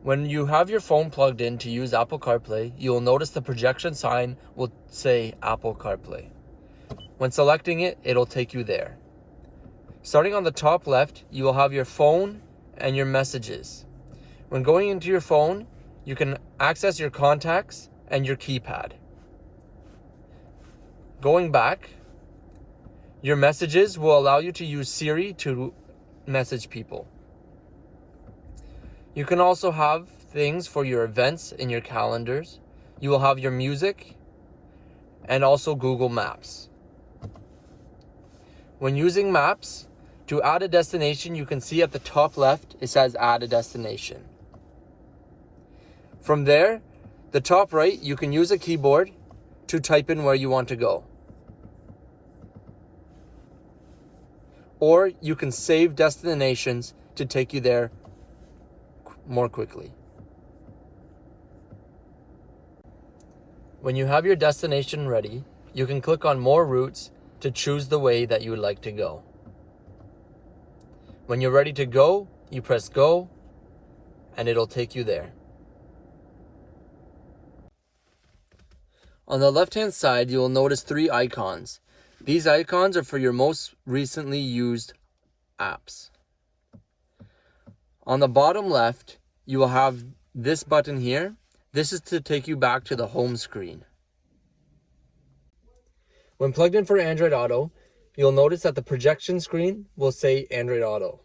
When you have your phone plugged in to use Apple CarPlay, you'll notice the projection sign will say Apple CarPlay. When selecting it, it'll take you there. Starting on the top left, you will have your phone and your messages. When going into your phone, you can access your contacts and your keypad. Going back, your messages will allow you to use Siri to message people. You can also have things for your events in your calendars. You will have your music and also Google Maps. When using Maps, to add a destination, you can see at the top left, it says add a destination. From there, the top right, you can use a keyboard to type in where you want to go. Or you can save destinations to take you there more quickly. When you have your destination ready, you can click on more routes to choose the way that you would like to go. When you're ready to go, you press go and it'll take you there. On the left-hand side, you will notice 3 icons. These icons are for your most recently used apps. On the bottom left, you will have this button here. This is to take you back to the home screen. When plugged in for Android Auto, you'll notice that the projection screen will say Android Auto.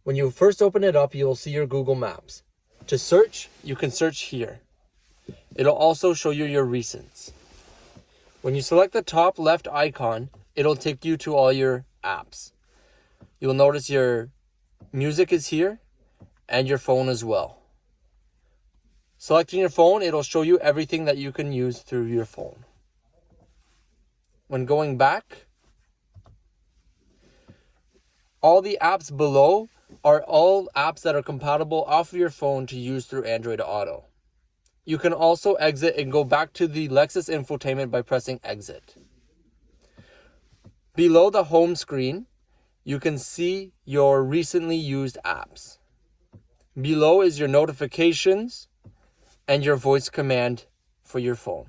When you first open it up, you'll see your Google Maps. To search, you can search here. It'll also show you your recents. When you select the top left icon, it'll take you to all your apps. You'll notice your music is here and your phone as well. Selecting your phone, it'll show you everything that you can use through your phone. When going back, all the apps below are all apps that are compatible off of your phone to use through Android Auto. You can also exit and go back to the Lexus infotainment by pressing exit. Below the home screen, you can see your recently used apps. Below is your notifications and your voice command for your phone.